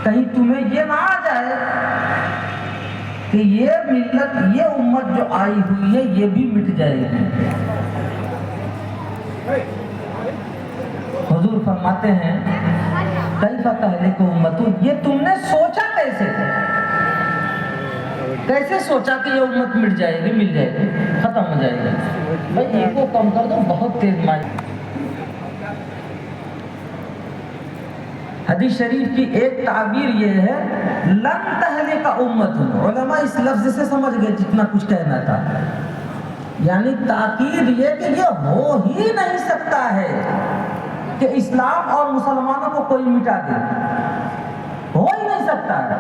کہیں تمہیں یہ نہ آ جائے کہ یہ ملت، یہ امت جو آئی ہوئی ہے یہ بھی مٹ جائے گی۔ حضور فرماتے ہیں کیف تہلک امت، یہ تم نے سوچا کیسے؟ کیسے سوچا کہ یہ امت مٹ جائے گی، مل جائے گی، ختم ہو جائے گی؟ بھائی ایک کو کم کر دو، بہت تیز مائی۔ حدیث شریف کی ایک تعبیر یہ ہے لن تہلک امت، علماء اس لفظ سے سمجھ گئے جتنا کچھ کہنا تھا، یعنی تاکید یہ کہ یہ ہو ہی نہیں سکتا ہے کہ اسلام اور مسلمانوں کو کوئی مٹا دے، ہو ہی نہیں سکتا ہے۔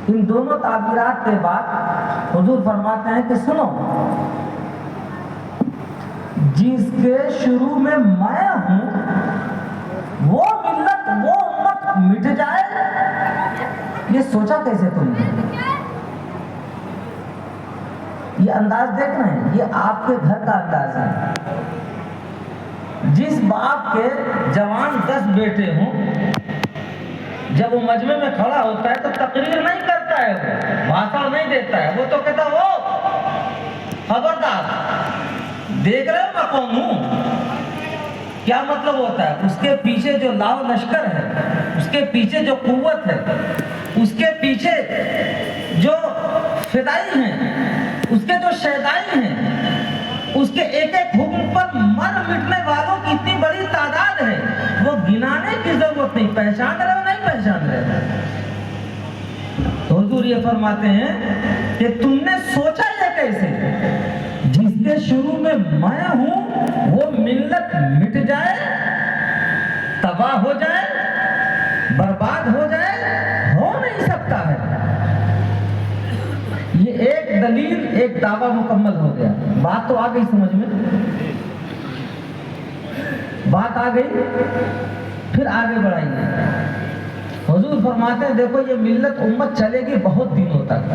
ان دونوں تعبیرات کے بعد حضور فرماتے ہیں کہ سنو، جس کے شروع میں ہوں وہ ملت، وہ امت مٹ جائے، یہ سوچا کیسے تم نے؟ یہ انداز دیکھ رہے ہیں، یہ آپ کے گھر کا انداز ہے۔ جس باپ کے جوان 10 بیٹے ہوں، جب وہ مجمع میں کھڑا ہوتا ہے تو تقریر نہیں کرتا ہے، وہ بھاشن نہیں دیتا ہے، وہ تو کہتا ہے وہ خبردار، دیکھ رہے ہو میں کون ہوں؟ کیا مطلب ہوتا ہے؟ اس کے پیچھے جو لاؤ لشکر ہے، اس کے پیچھے جو قوت ہے، اس کے پیچھے جو فدائی ہیں، اس کے جو شہدائی ہیں، اس کے ایک ایک حکم پر مر مٹنے والوں کی اتنی بڑی تعداد ہے، وہ گنانے کی ضرورت نہیں۔ پہچان رہے ہو نہیں پہچان رہے؟ تو حضور یہ فرماتے ہیں کہ تم نے سوچا یہ کیسے؟ جس کے شروع میں ہوں وہ ملت مٹ جائے، تباہ ہو جائے، برباد ہو جائے، ہو نہیں سکتا ہے۔ یہ ایک دلیل، ایک دعویٰ مکمل ہو گیا۔ بات تو آ گئی سمجھ میں؟ بات آ گئی؟ پھر آگے بڑھائیے۔ حضور فرماتے ہیں دیکھو یہ ملت امت چلے گی بہت دنوں تک،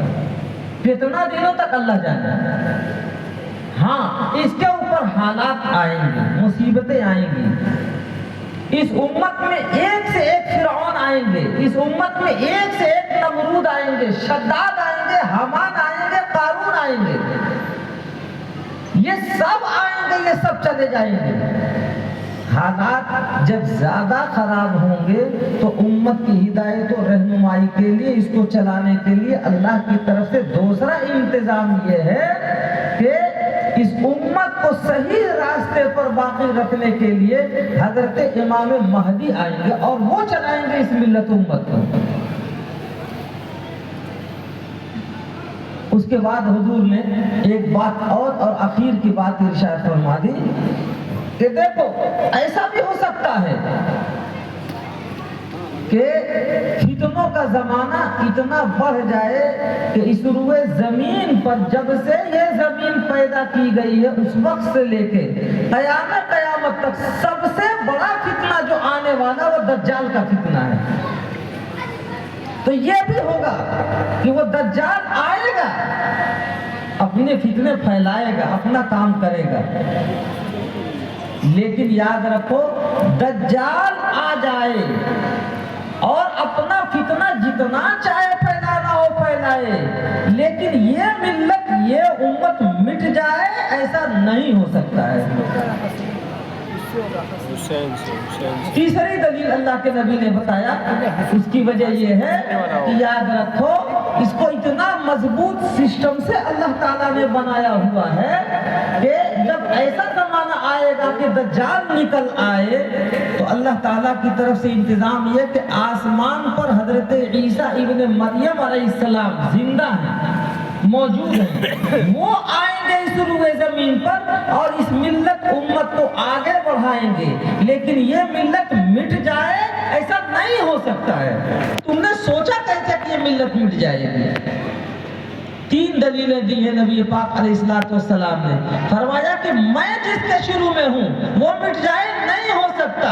کتنا دنوں تک اللہ جانے۔ ہاں اس کے اوپر حالات آئیں گے، مصیبتیں آئیں گی، اس امت میں ایک سے ایک فرعون آئیں گے، اس امت میں ایک سے ایک نمرود آئیں گے، شداد آئیں گے، حمان آئیں گے، قارون آئیں گے، یہ سب آئیں گے، یہ سب چلے جائیں گے۔ حالات جب زیادہ خراب ہوں گے تو امت کی ہدایت و رہنمائی کے لیے، اس کو چلانے کے لیے اللہ کی طرف سے دوسرا انتظام یہ ہے کہ اس امت کو صحیح راستے پر باقی رکھنے کے لیے حضرت امام مہدی آئیں گے اور وہ چلائیں گے اس ملت امت کو۔ اس کے بعد حضور نے ایک بات اور اخیر کی بات ارشاد فرما دی کہ دیکھو ایسا بھی ہو سکتا ہے کہ فتنوں کا زمانہ اتنا بڑھ جائے کہ اس روئے زمین پر جب سے یہ زمین پیدا کی گئی ہے اس وقت سے لے کے قیامت تک سب سے بڑا فتنہ جو آنے والا وہ دجال کا فتنہ ہے۔ تو یہ بھی ہوگا کہ وہ دجال آئے گا، اپنے فتنے پھیلائے گا، اپنا کام کرے گا، لیکن یاد رکھو دجال آ جائے اور اپنا فتنہ جتنا چاہے پھیلانا ہو پھیلائے، لیکن یہ ملت، یہ امت مٹ جائے ایسا نہیں ہو سکتا ہے۔ تیسری دلیل اللہ کے نبی نے بتایا، اس کی وجہ یہ ہے کہ یاد رکھو اس کو اتنا مضبوط سسٹم سے اللہ تعالیٰ نے بنایا ہوا ہے کہ جب ایسا زمانہ آئے گا کہ دجال نکل آئے تو اللہ تعالیٰ کی طرف سے انتظام یہ کہ آسمان پر حضرت عیسیٰ ابن مریم علیہ السلام زندہ ہیں، موجود ہیں، وہ آئیں گے اس روئے زمین پر اور اس ملت امت کو آگے بڑھائیں گے، لیکن یہ ملت مٹ جائے ایسا نہیں ہو سکتا ہے۔ تم نے سوچا کیسے کہ یہ ملت مٹ جائے گی؟ 3 دلیلیں دی ہیں نبی پاک علیہ السلام نے، فرمایا کہ میں جس کے شروع میں ہوں وہ مٹ جائے نہیں ہو سکتا۔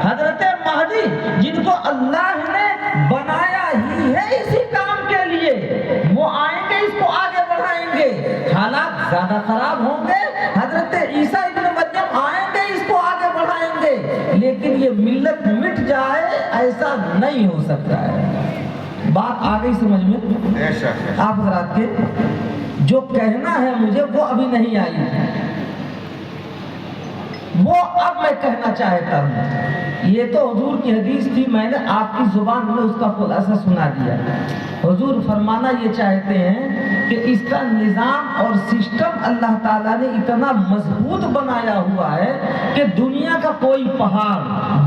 حضرت مہدی جن کو اللہ نے بنایا ہی ہے اسی کام کے لیے، وہ آئیں گے، اس کو آگے بڑھائیں گے، حالات زیادہ خراب ہوں گے، حضرت عیسیٰ ابن مریم آئیں گے، اس کو آگے بڑھائیں گے، لیکن یہ ملت مٹ جائے ایسا نہیں ہو سکتا ہے۔ بات آ گئی سمجھ میں؟ آپ حضرات کے جو کہنا ہے مجھے وہ ابھی نہیں آئی، وہ اب میں کہنا چاہتا ہوں۔ یہ تو حضور کی حدیث تھی، میں نے آپ کی زبان میں اس کا خلاصہ سنا دیا۔ حضور فرمانا یہ چاہتے ہیں کہ اس کا نظام اور سسٹم اللہ تعالیٰ نے اتنا مضبوط بنایا ہوا ہے کہ دنیا کا کوئی پہاڑ،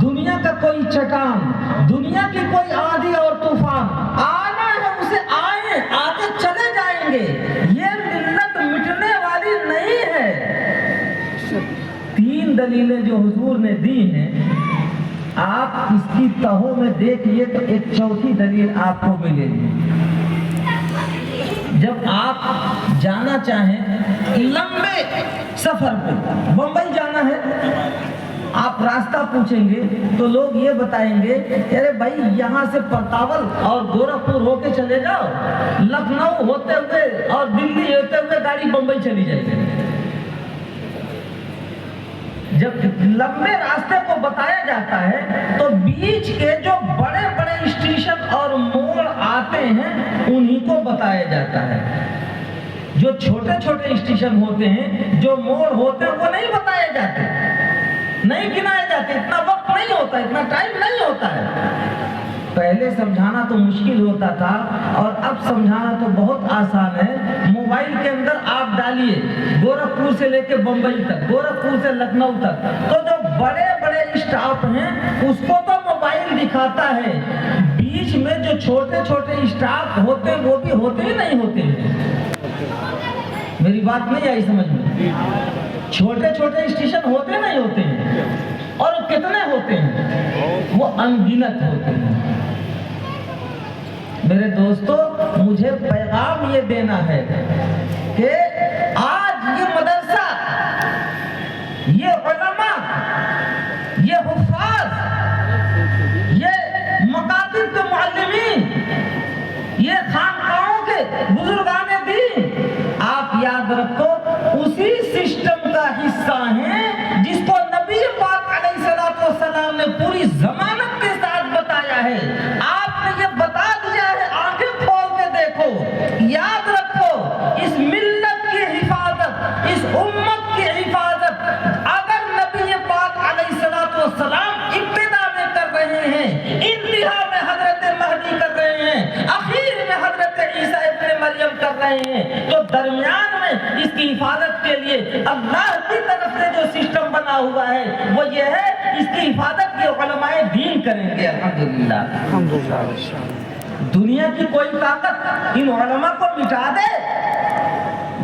دنیا کا کوئی چٹان، دنیا کی کوئی آندھی اور طوفان آنا ہے اسے آئے، آتے چلے جائیں گے، یہ ملت مٹنے والی نہیں ہے۔ 3 دلیلیں جو حضور نے دی ہیں، آپ اس کی تہوں میں دیکھئے تو ایک چوتھی دلیل آپ کو ملے گی۔ جب آپ جانا چاہیں لمبے سفر پہ، بمبئی جانا ہے، آپ راستہ پوچھیں گے تو لوگ یہ بتائیں گے ارے بھائی یہاں سے پرتاول اور گورکھپور ہو کے چلے جاؤ، لکھنؤ ہوتے ہوئے اور دلی ہوتے ہوئے گاڑی بمبئی چلی جائے گی۔ جب لمبے راستے کو بتایا جاتا ہے تو بیچ کے جو بڑے بڑے اسٹیشن اور موڑ آتے ہیں انہی کو بتایا جاتا ہے۔ جو چھوٹے چھوٹے اسٹیشن ہوتے ہیں، جو موڑ ہوتے ہیں، وہ نہیں بتائے جاتے، نہیں گنائے جاتے، اتنا وقت نہیں ہوتا، اتنا ٹائم نہیں ہوتا ہے۔ پہلے سمجھانا تو مشکل ہوتا تھا اور اب سمجھانا تو بہت آسان ہے۔ موبائل کے اندر آپ ڈالیے گورکھپور سے لے کے بمبئی تک، گورکھپور سے لکھنؤ تک، تو جو بڑے بڑے اسٹاپ ہیں اس کو تو موبائل دکھاتا ہے، بیچ میں جو چھوٹے چھوٹے اسٹاپ ہوتے ہیں وہ بھی ہوتے ہی نہیں ہوتے ہیں۔ میری بات نہیں آئی سمجھ میں؟ چھوٹے چھوٹے اسٹیشن ہوتے نہیں ہوتے ہیں، اور کتنے ہوتے ہیں؟ وہ انگنت ہوتے ہیں۔ میرے دوستو، مجھے پیغام یہ دینا ہے کہ آج یہ مدرسہ، یہ علماء، یہ حفاظ، یہ مکاتب کے معلمین، یہ خانقاہوں کے بزرگان دین، آپ یاد رکھو اسی سسٹم کا حصہ ہیں جس کو نبی پاک علیہ السلام نے پوری ضمانت کے ساتھ بتایا ہے۔ آپ نے یہ بتا دیا ہے، آنکھیں کھول کے دیکھو، یاد رکھو اس ملت کی حفاظت، اس امت کی حفاظت اگر نبی پاک علیہ السلام ابتدا میں کر رہے ہیں، انتہا میں حضرت مہدی کر رہے ہیں، اخیر میں حضرت عیسیٰ ابن مریم کر رہے ہیں، تو درمیان میں اس کی حفاظت کے لیے اللہ کی طرف سے جو سسٹم بنا ہوا ہے وہ یہ ہے، اس کی حفاظت کے علماء دین کریں گے۔ الحمدللہ۔ دنیا کی کوئی طاقت ان علماء کو مٹا دے،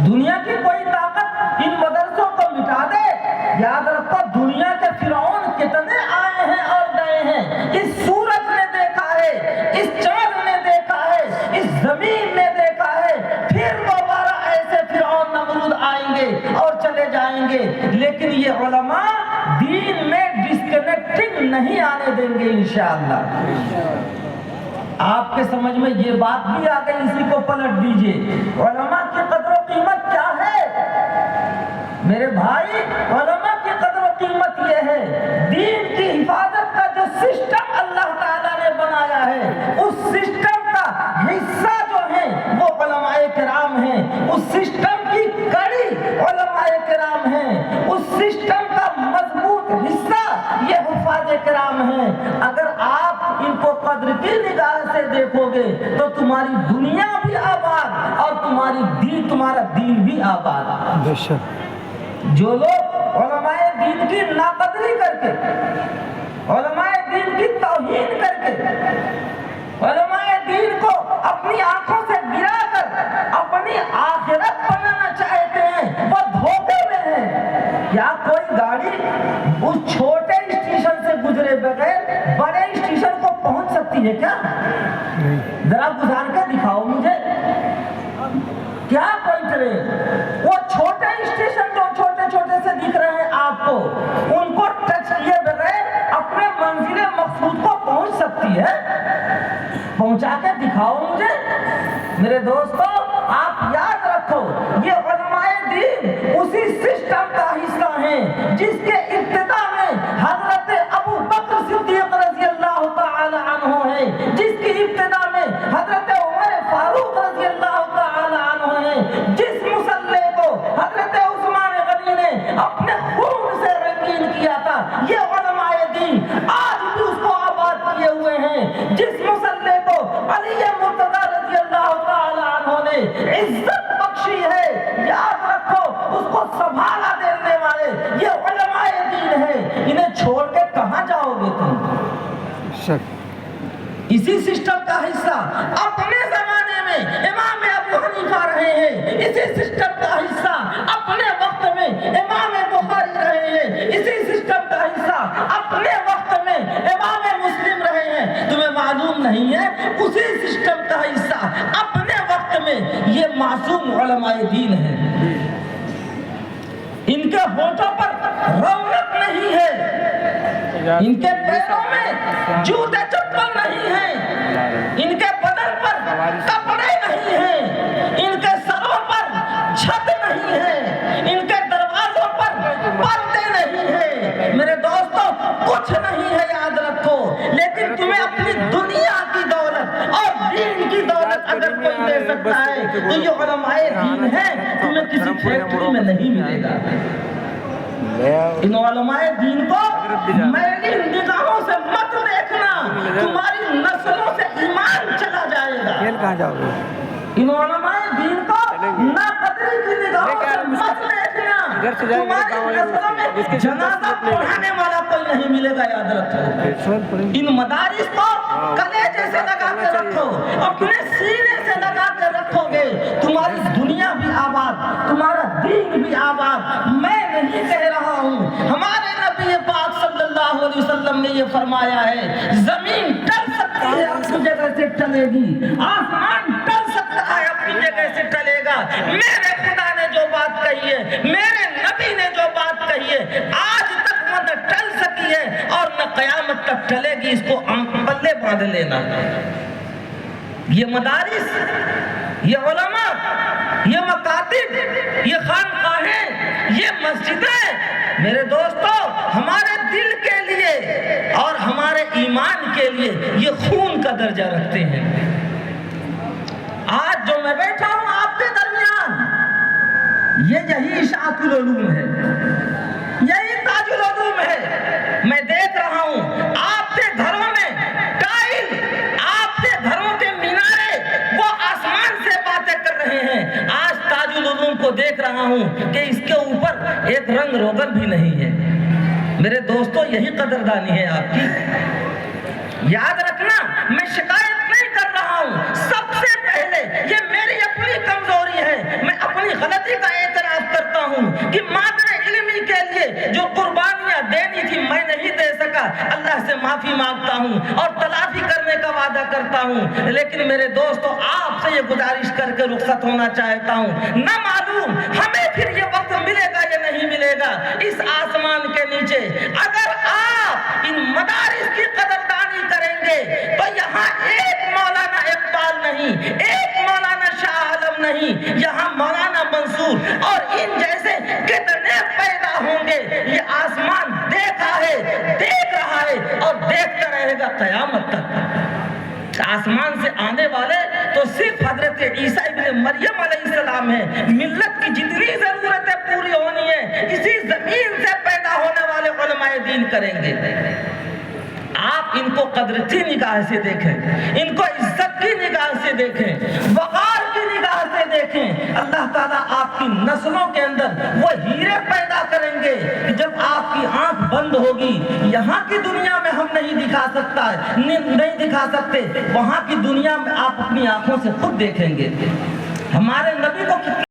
دنیا کی کوئی طاقت ان مدرسوں کو مٹا دے، یاد رکھو دنیا کے فرعون کتنے آئے ہیں اور گئے ہیں، اس سورج نے دیکھا ہے، اس چاند نے دیکھا ہے، اس زمین نے دیکھا ہے، پھر دوبارہ ایسے فرعون نمرود آئیں گے اور چلے جائیں گے، لیکن یہ علماء دین میں ڈسکنیکٹنگ نہیں آنے دیں گے انشاءاللہ۔ آپ کے سمجھ میں یہ بات بھی آ گئی، اسی کو پلٹ دیجئے۔ علماء کی قدر و قیمت کیا ہے میرے بھائی؟ علماء کی قدر و قیمت یہ ہے، دین کی حفاظت کا جو سسٹم اللہ تعالیٰ نے بنایا ہے، اس سسٹم کا حصہ جو ہے وہ علماء کرام ہیں، اس سسٹم کی کڑی علماء کرام ہیں، اس سسٹم کا مضبوط حصہ یہ حفاظ کرام ہیں۔ اگر آپ ان کو قدر کی نگاہ سے دیکھو گے تو تمہاری دنیا بھی آباد اور تمہارا دین بھی آباد۔ جو لوگ علماء دین کی ناقدری کر کے، علماء دین کی توہین کر کے، علماء دین کو اپنی آنکھوں سے گرا کر اپنی آخرت بنانا چاہتے ہیں، وہ دھوکے میں ہیں۔ کیا کوئی گاڑی اس چھوٹے اسٹیشن سے گزرے بغیر بڑے اسٹیشن کو پہنچ سکتی ہے کیا؟ ذرا گزار کے دکھاؤ مجھے، کیا کوئی ٹرین وہ چھوٹے اسٹیشن جو چھوٹے چھوٹے سے دکھ رہے ہیں آپ کو، ان کو ٹچ کیے بغیر اپنے منزل مقصود کو پہنچ سکتی ہے؟ پہنچا کے دکھاؤ مجھے۔ میرے دوستو، آپ یاد رکھو یہ علماء دین اسی سسٹم کا حصہ ہیں جس کے ابتدا میں حضرت ابو بکر صدیق رضی اللہ تعالی عزت بخشی ہے، یاد رکھو اس کو سنبھالا دینے والے یہ علماء دین ہے، انہیں چھوڑ کے کہاں جاؤ گے تم؟ اسی سسٹم کا حصہ اپنے زمانے میں امام ابو حنیفہ رہے ہیں، اسی سسٹم کا حصہ اپنے وقت میں امام بخاری رہے ہیں، اسی سسٹم کا حصہ اپنے وقت میں امام مسلم رہے ہیں۔ تمہیں معلوم نہیں ہے اسی سسٹم کا حصہ اپنے وقت میں یہ معصوم علماء دین ہیں۔ ان کے ہونٹوں پر رونق نہیں ہے، ان کے پیروں میں جوتے چپل نہیں ہیں، ان کے بدن پر کپڑے نہیں ہیں، ان کے سروں پر چھت نہیں ہے، ان کے دروازوں پر پردے نہیں ہیں۔ میرے دوستو کچھ نہیں ہے، یاد رکھو، لیکن تمہیں اپنی دنیا کی دولت اور دین کی دولت اگر کوئی دے سکتا ہے تو یہ علماء دین ہے، تمہیں کسی فیکٹری میں نہیں ملے گا۔ ان علماء دین کو میلی نگاہوں سے مت دیکھنا، تمہاری نسلوں سے ایمان چلا جائے گا۔ ان علماء دین کو ناقدری کی نگاہوں سے مت دیکھنا، تمہاری نسلوں میں جنازہ پڑھانے والا کوئی نہیں ملے گا، یاد رکھو۔ ان مدارس کو کلیجے سے لگا کے رکھو، اپنے سینے سے لگا کے رکھو گے، تمہاری دنیا بھی آباد، تمہارا دین بھی آباد۔ میں نہیں کہہ رہا ہوں، ہمارے نبی پاک صلی اللہ علیہ وسلم نے یہ فرمایا ہے، زمین ٹل سکتی ہے اپنی جگہ سے ٹلے گی، آسمان ٹل سکتا ہے اپنی جگہ سے ٹلے گا، میرے خدا نے جو بات کہی ہے، میرے نبی نے جو بات کہی ہے، آج تک نہ ٹل سکی ہے اور نہ قیامت تک ٹلے گی، اس کو پلے باندھ لینا۔ یہ مدارس، یہ علماء، یہ مکاتب، یہ خانقاہیں، یہ مسجدیں، میرے دوستو ہمارے دل کے لیے اور ہمارے ایمان کے لیے یہ خون کا درجہ رکھتے ہیں۔ آج جو میں بیٹھا ہوں آپ کے درمیان، یہی اشاعت العلوم ہے، یہی تاج العلوم ہے۔ میں دیکھ رہا ہوں آپ کے گھروں میں ٹائل، آپ کے گھروں کے مینارے وہ آسمان سے باتیں کر رہے ہیں۔ آج تاج العلوم کو دیکھ رہا ہوں کہ اس کے اوپر ایک رنگ روغن بھی نہیں ہے۔ میرے دوستو یہی قدردانی ہے آپ کی۔ یاد رکھنا، میں شکایت نہیں کر رہا ہوں، سب سے پہلے یہ میری اپنی کمزوری ہے، میں اپنی غلطی کا اعتراف کرتا ہوں کہ مادر علمی کے لیے جو قربانیاں دینی تھی میں نہیں دے سکا، اللہ سے معافی مانگتا ہوں اور تلافی کرنے کا وعدہ کرتا ہوں۔ لیکن میرے دوستو آپ سے یہ گزارش کر کے رخصت ہونا چاہتا ہوں، نہ معلوم ہمیں پھر یہ وقت ملے گا یا نہیں ملے گا اس آسمان کے نیچے۔ اگر آپ ان مدارس کی قدردانی کریں گے تو یہاں ایک مولانا اقبال نہیں، ایک مولانا شاہ عالم نہیں، یہاں مولانا منصور اور ان جیسے کتنے پیدا ہوں گے۔ یہ آسمان دیکھا ہے، دیکھ رہا ہے اور دیکھتا رہے گا قیامت تک۔ آسمان سے آنے والے تو صرف حضرت عیسیٰ ابن مریم علیہ السلام ہے۔ ملت کی جتنی ضرورتیں پوری ہونی ہے اسی زمین سے پیدا ہونے والے علماء دین کریں گے۔ آپ ان کو قدر کی نگاہ سے دیکھیں، ان کو عزت کی نگاہ سے دیکھیں، وقار کی نگاہ سے دیکھیں۔ اللہ تعالیٰ آپ کی نسلوں کے اندر وہ ہیرے پیدا کریں گے کہ جب آپ کی آنکھ بند ہوگی، یہاں کی دنیا میں ہم نہیں دکھا سکتے، وہاں کی دنیا میں آپ اپنی آنکھوں سے خود دیکھیں گے۔ ہمارے نبی کو